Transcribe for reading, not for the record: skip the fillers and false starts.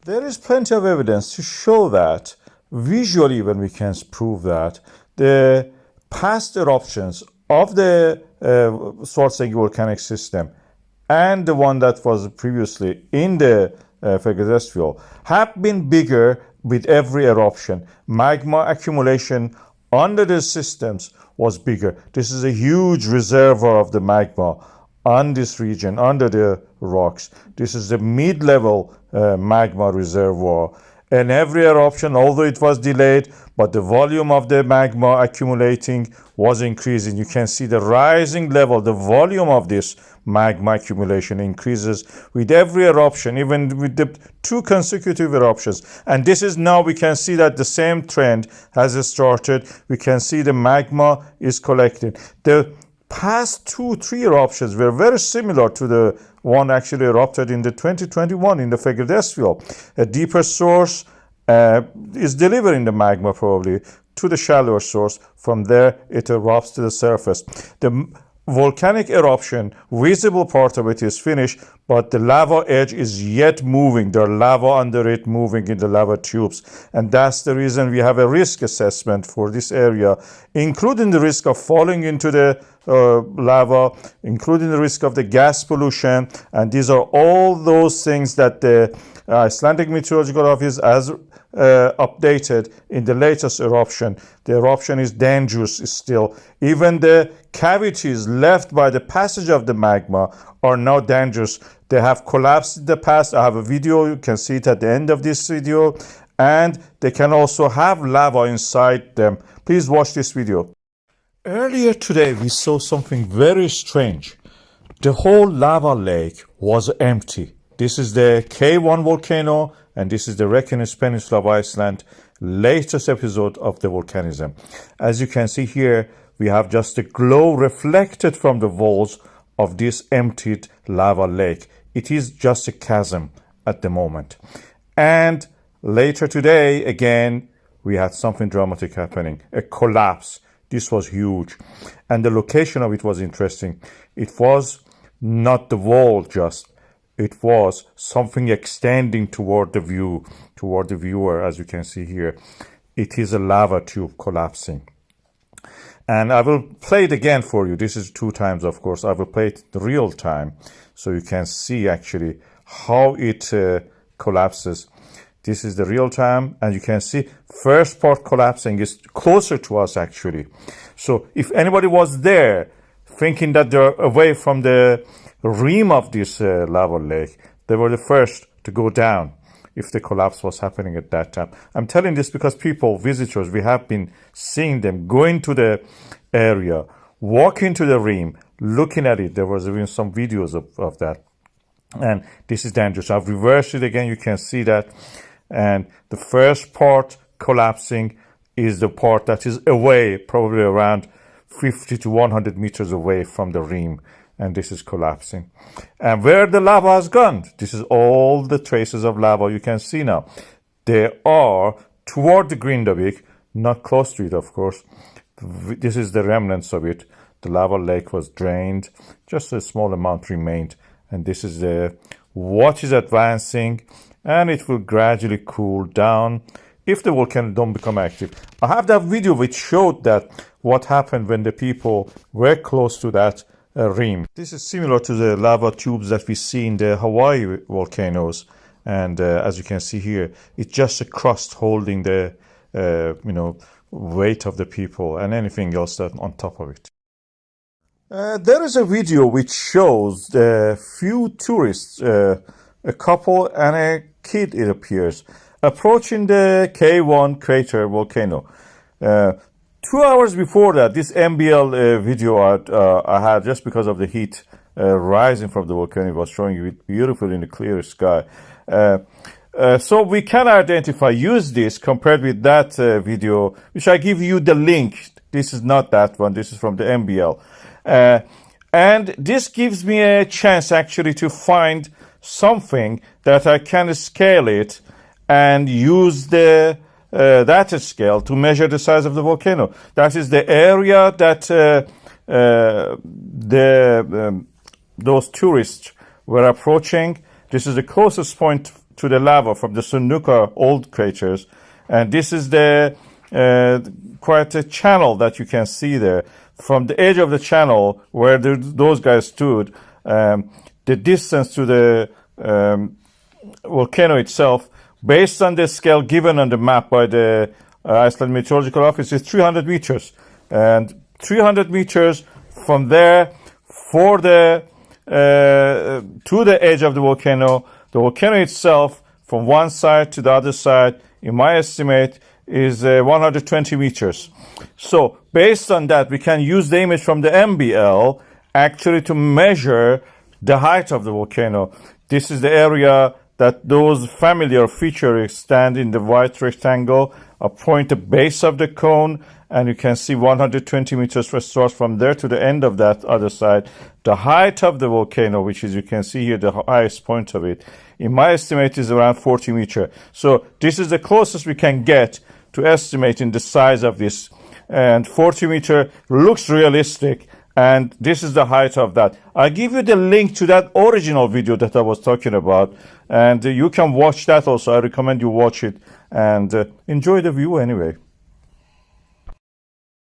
There is plenty of evidence to show that, visually even we can prove that, the past eruptions of the Svartsengi volcanic system and the one that was previously in the Fegedesfjall have been bigger with every eruption. Magma accumulation under the systems was bigger. This is a huge reservoir of the magma on this region, under the rocks. This is the mid-level magma reservoir. And every eruption, although it was delayed, but the volume of the magma accumulating was increasing. You can see the rising level, the volume of this magma accumulation increases with every eruption, even with the 2 consecutive eruptions. And this is now, we can see that the same trend has started. We can see the magma is collecting. The past 2-3 eruptions were very similar to the one actually erupted in the 2021 in the Fegedesfjall. A deeper source is delivering the magma probably to the shallower source. From there, it erupts to the surface. The volcanic eruption, visible part of it is finished, but the lava edge is yet moving. There are lava under it moving in the lava tubes. And that's the reason we have a risk assessment for this area, including the risk of falling into the lava, including the risk of the gas pollution. And these are all those things that the Icelandic Meteorological Office has updated in the latest eruption. The eruption is dangerous still. Even the cavities left by the passage of the magma are now dangerous. They have collapsed in the past. I have a video, you can see it at the end of this video, and they can also have lava inside them. Please watch this video. Earlier today we saw something very strange. The whole lava lake was empty. This is the KayOne volcano, and this is the Reykjanes Peninsula of Iceland, latest episode of the volcanism. As you can see here, we have just a glow reflected from the walls of this emptied lava lake. It is just a chasm at the moment. And later today, again, we had something dramatic happening, a collapse. This was huge. And the location of it was interesting. It was not the wall just. It was something extending toward the view, toward the viewer, as you can see here. It is a lava tube collapsing. And I will play it again for you. This is 2 times, of course. I will play it in real time so you can see actually how it collapses. This is the real time, and you can see first part collapsing is closer to us actually. So if anybody was there thinking that they're away from the rim of this lava lake, they were the first to go down if the collapse was happening at that time. I'm telling this because people, visitors, we have been seeing them going to the area, walking to the rim, looking at it. There was even some videos of that. And this is dangerous. I've reversed it again. You can see that. And the first part collapsing is the part that is away, probably around 50 to 100 meters away from the rim. And this is collapsing. And where the lava has gone, this is all the traces of lava you can see now. They are toward the Grindavik, not close to it, of course. This is the remnants of it. The lava lake was drained. Just a small amount remained. And this is the what is advancing, and it will gradually cool down if the volcano don't become active. I have that video which showed that what happened when the people were close to that rim. This is similar to the lava tubes that we see in the Hawaii volcanoes, and as you can see here, it's just a crust holding the weight of the people and anything else that on top of it. There is a video which shows the few tourists, a couple and a kid, it appears, approaching the KayOne Crater Volcano. 2 hours before that, this MBL video I had, just because of the heat rising from the volcano, was showing it beautiful in the clear sky. So we can identify, use this compared with that video, which I give you the link. This is not that one. This is from the MBL. And this gives me a chance actually to find something that I can scale it and use the data scale to measure the size of the volcano. That is the area that those tourists were approaching. This is the closest point to the lava from the Sunnuka old craters. And this is the quite a channel that you can see there. From the edge of the channel where those guys stood, the distance to the volcano itself, based on the scale given on the map by the Iceland Meteorological Office, is 300 meters. And 300 meters from there for the to the edge of the volcano itself, from one side to the other side, in my estimate, is 120 meters. So based on that, we can use the image from the MBL actually to measure the height of the volcano. This is the area that those familiar features stand in the white rectangle. I point the base of the cone, and you can see 120 meters start from there to the end of that other side. The height of the volcano, which is, you can see here, the highest point of it, in my estimate, is around 40 meters. So this is the closest we can get to estimating the size of this. And 40 meter looks realistic, and this is the height of that. I'll give you the link to that original video that I was talking about, and you can watch that also. I recommend you watch it and enjoy the view anyway.